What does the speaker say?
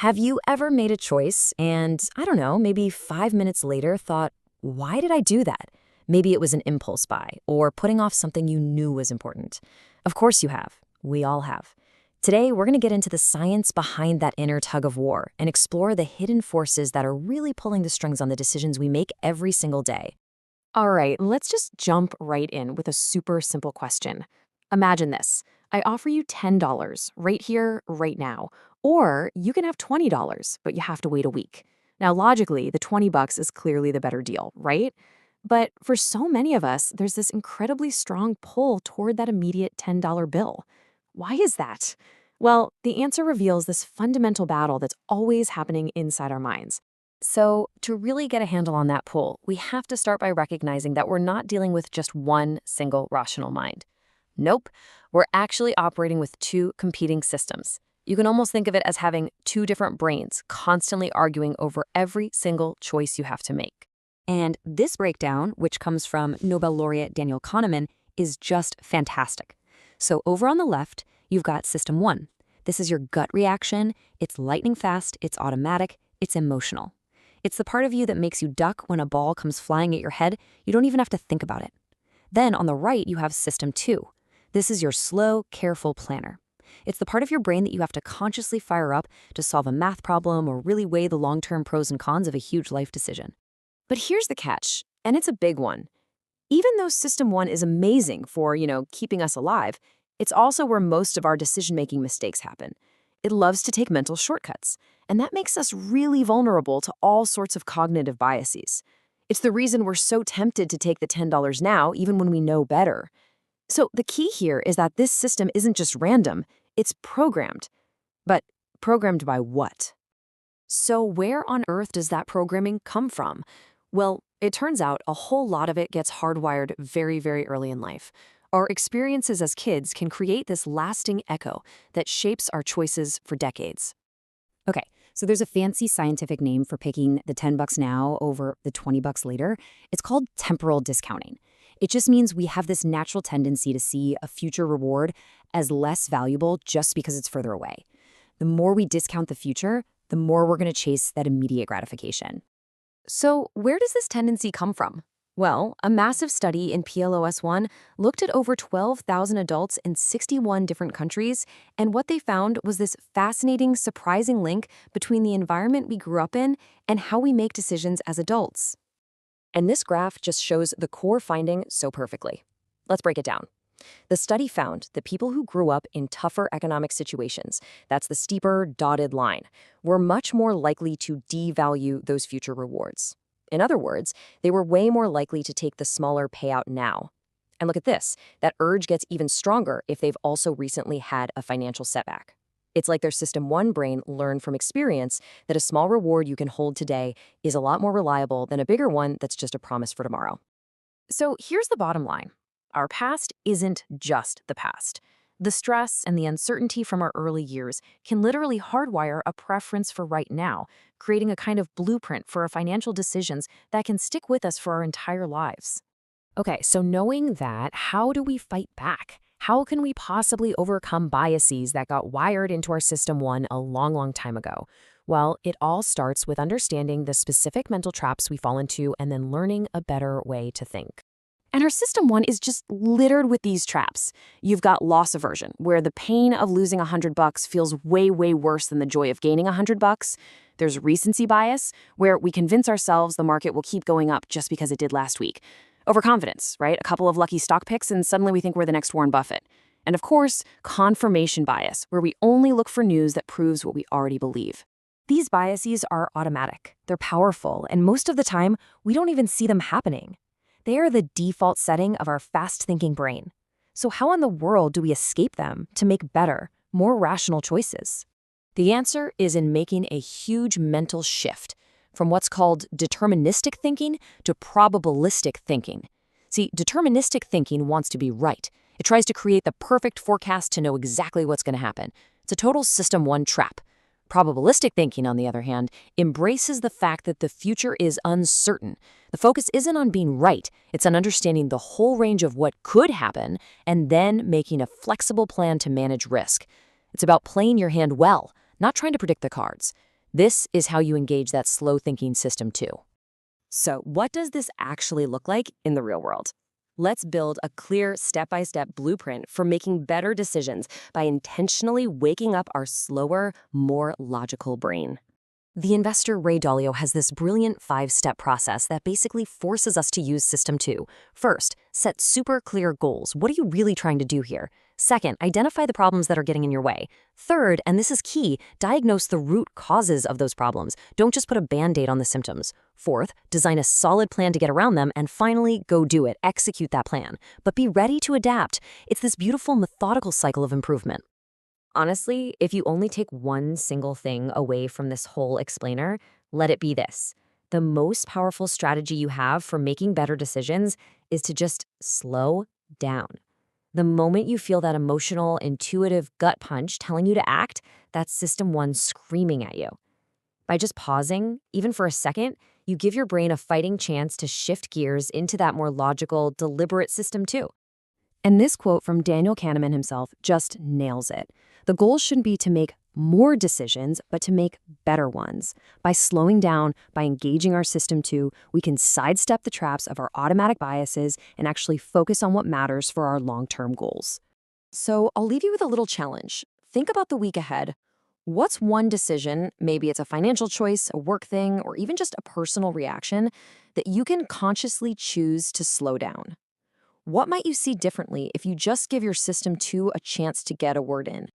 Have you ever made a choice and, I don't know, maybe 5 minutes later thought, why did I do that? Maybe it was an impulse buy or putting off something you knew was important. Of course you have. We all have. Today, we're going to get into the science behind that inner tug of war and explore the hidden forces that are really pulling the strings on the decisions we make every single day. All right, let's just jump right in with a super simple question. Imagine this. I offer you $10 right here, right now. Or you can have $20, but you have to wait a week. Now, logically, the $20 is clearly the better deal, right? But for so many of us, there's this incredibly strong pull toward that immediate $10 bill. Why is that? Well, the answer reveals this fundamental battle that's always happening inside our minds. So, to really get a handle on that pull, we have to start by recognizing that we're not dealing with just one single rational mind. Nope, we're actually operating with two competing systems. You can almost think of it as having two different brains constantly arguing over every single choice you have to make. And this breakdown, which comes from Nobel laureate Daniel Kahneman, is just fantastic. So over on the left, you've got system one. This is your gut reaction. It's lightning fast, it's automatic, it's emotional. It's the part of you that makes you duck when a ball comes flying at your head. You don't even have to think about it. Then on the right, you have system two. This is your slow, careful planner. It's the part of your brain that you have to consciously fire up to solve a math problem or really weigh the long-term pros and cons of a huge life decision. But here's the catch, and it's a big one. Even though system one is amazing for, keeping us alive, it's also where most of our decision-making mistakes happen. It loves to take mental shortcuts, and that makes us really vulnerable to all sorts of cognitive biases. It's the reason we're so tempted to take the $10 now, even when we know better. So the key here is that this system isn't just random, it's programmed. But programmed by what? So where on earth does that programming come from? Well, it turns out a whole lot of it gets hardwired very, very early in life. Our experiences as kids can create this lasting echo that shapes our choices for decades. Okay, so there's a fancy scientific name for picking the $10 now over the $20 later. It's called temporal discounting. It just means we have this natural tendency to see a future reward as less valuable just because it's further away. The more we discount the future, the more we're going to chase that immediate gratification. So where does this tendency come from? Well, a massive study in PLOS1 looked at over 12,000 adults in 61 different countries, and what they found was this fascinating, surprising link between the environment we grew up in and how we make decisions as adults. And this graph just shows the core finding so perfectly. Let's break it down. The study found that people who grew up in tougher economic situations, that's the steeper dotted line, were much more likely to devalue those future rewards. In other words, they were way more likely to take the smaller payout now. And look at this, that urge gets even stronger if they've also recently had a financial setback. It's like their system one brain learned from experience that a small reward you can hold today is a lot more reliable than a bigger one that's just a promise for tomorrow. So here's the bottom line. Our past isn't just the past. The stress and the uncertainty from our early years can literally hardwire a preference for right now, creating a kind of blueprint for our financial decisions that can stick with us for our entire lives. Okay, so knowing that, how do we fight back? How can we possibly overcome biases that got wired into our system one a long, long time ago? Well, it all starts with understanding the specific mental traps we fall into and then learning a better way to think. And our system one is just littered with these traps. You've got loss aversion, where the pain of losing $100 feels way, way worse than the joy of gaining $100. There's recency bias, where we convince ourselves the market will keep going up just because it did last week. Overconfidence, right? A couple of lucky stock picks and suddenly we think we're the next Warren Buffett. And of course, confirmation bias, where we only look for news that proves what we already believe. These biases are automatic, they're powerful, and most of the time, we don't even see them happening. They are the default setting of our fast-thinking brain. So how in the world do we escape them to make better, more rational choices? The answer is in making a huge mental shift from what's called deterministic thinking to probabilistic thinking. See, deterministic thinking wants to be right. It tries to create the perfect forecast to know exactly what's going to happen. It's a total system one trap. Probabilistic thinking, on the other hand, embraces the fact that the future is uncertain. The focus isn't on being right, it's on understanding the whole range of what could happen and then making a flexible plan to manage risk. It's about playing your hand well, not trying to predict the cards. This is how you engage that slow thinking system too. So, what does this actually look like in the real world? Let's build a clear step-by-step blueprint for making better decisions by intentionally waking up our slower, more logical brain. The investor Ray Dalio has this brilliant 5-step process that basically forces us to use System 2. First, set super clear goals. What are you really trying to do here? Second, identify the problems that are getting in your way. Third, and this is key, diagnose the root causes of those problems. Don't just put a Band-Aid on the symptoms. Fourth, design a solid plan to get around them. And finally, go do it. Execute that plan. But be ready to adapt. It's this beautiful, methodical cycle of improvement. Honestly, if you only take one single thing away from this whole explainer, let it be this. The most powerful strategy you have for making better decisions is to just slow down. The moment you feel that emotional, intuitive gut punch telling you to act, that's System 1 screaming at you. By just pausing, even for a second, you give your brain a fighting chance to shift gears into that more logical, deliberate System 2. And this quote from Daniel Kahneman himself just nails it. The goal shouldn't be to make more decisions, but to make better ones. By slowing down, by engaging our System 2, we can sidestep the traps of our automatic biases and actually focus on what matters for our long-term goals. So I'll leave you with a little challenge. Think about the week ahead. What's one decision, maybe it's a financial choice, a work thing, or even just a personal reaction, that you can consciously choose to slow down? What might you see differently if you just give your System 2 a chance to get a word in?